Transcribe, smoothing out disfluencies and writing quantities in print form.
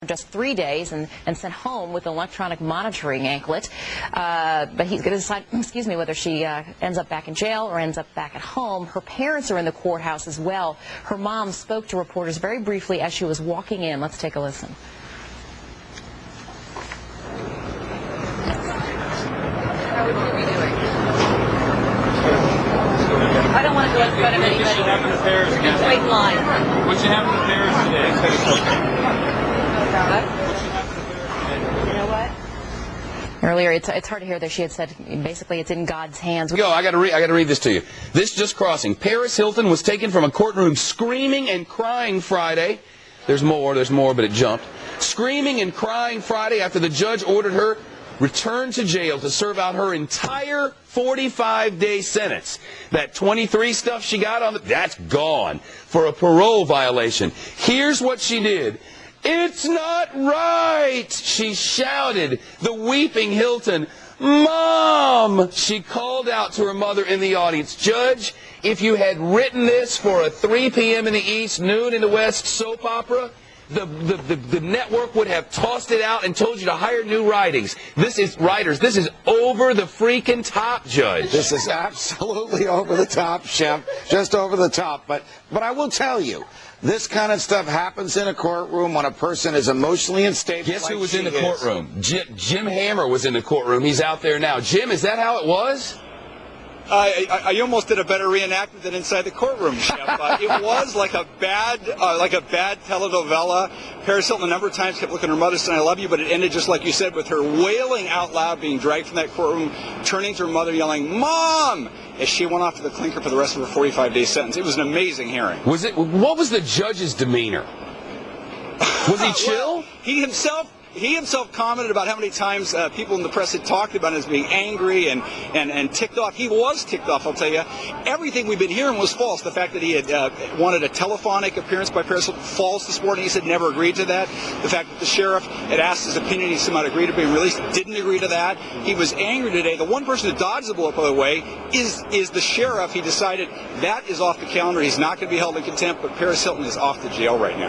just 3 days and sent home with an electronic monitoring anklet. But he's going to decide, whether she ends up back in jail or ends up back at home. Her parents are in the courthouse as well. Her mom spoke to reporters very briefly as she was walking in. Let's take a listen. How would you be doing? I don't want to go in front of anybody. We're just wait in line. What you have in the Paris today? You know what? Earlier, it's hard to hear that she had said, basically, it's in God's hands. Go, I got to read this to you. This just crossing. Paris Hilton was taken from a courtroom screaming and crying Friday. There's more, but it jumped. Screaming and crying Friday after the judge ordered her returned to jail to serve out her entire 45-day sentence. That 23 stuff she got on, that's gone for a parole violation. Here's what she did. "It's not right," she shouted. The weeping Hilton, "Mom!" She called out to her mother in the audience. "Judge, if you had written this for a 3 p.m. in the East, noon in the West soap opera, the network would have tossed it out and told you to hire new writers. This is over the freaking top, Judge." This is absolutely over the top, Chef. Just over the top. But I will tell you, this kind of stuff happens in a courtroom when a person is emotionally unstable. Guess who was in the courtroom? Jim Hammer was in the courtroom. He's out there now. Jim, is that how it was? I almost did a better reenactment than inside the courtroom, Chef. It was like a bad telenovela. Paris Hilton a number of times kept looking at her mother saying, "I love you," but it ended just like you said, with her wailing out loud, being dragged from that courtroom, turning to her mother, yelling, "Mom!" as she went off to the clinker for the rest of her 45-day sentence. It was an amazing hearing. What was the judge's demeanor? Was he chill? Well, he himself commented about how many times people in the press had talked about him as being angry and ticked off. He was ticked off, I'll tell you. Everything we've been hearing was false. The fact that he had wanted a telephonic appearance by Paris Hilton, false this morning. He said never agreed to that. The fact that the sheriff had asked his opinion, he somehow agreed to being released, didn't agree to that. He was angry today. The one person that dodged the bullet, by the way, is the sheriff. He decided that is off the calendar. He's not going to be held in contempt, but Paris Hilton is off to jail right now.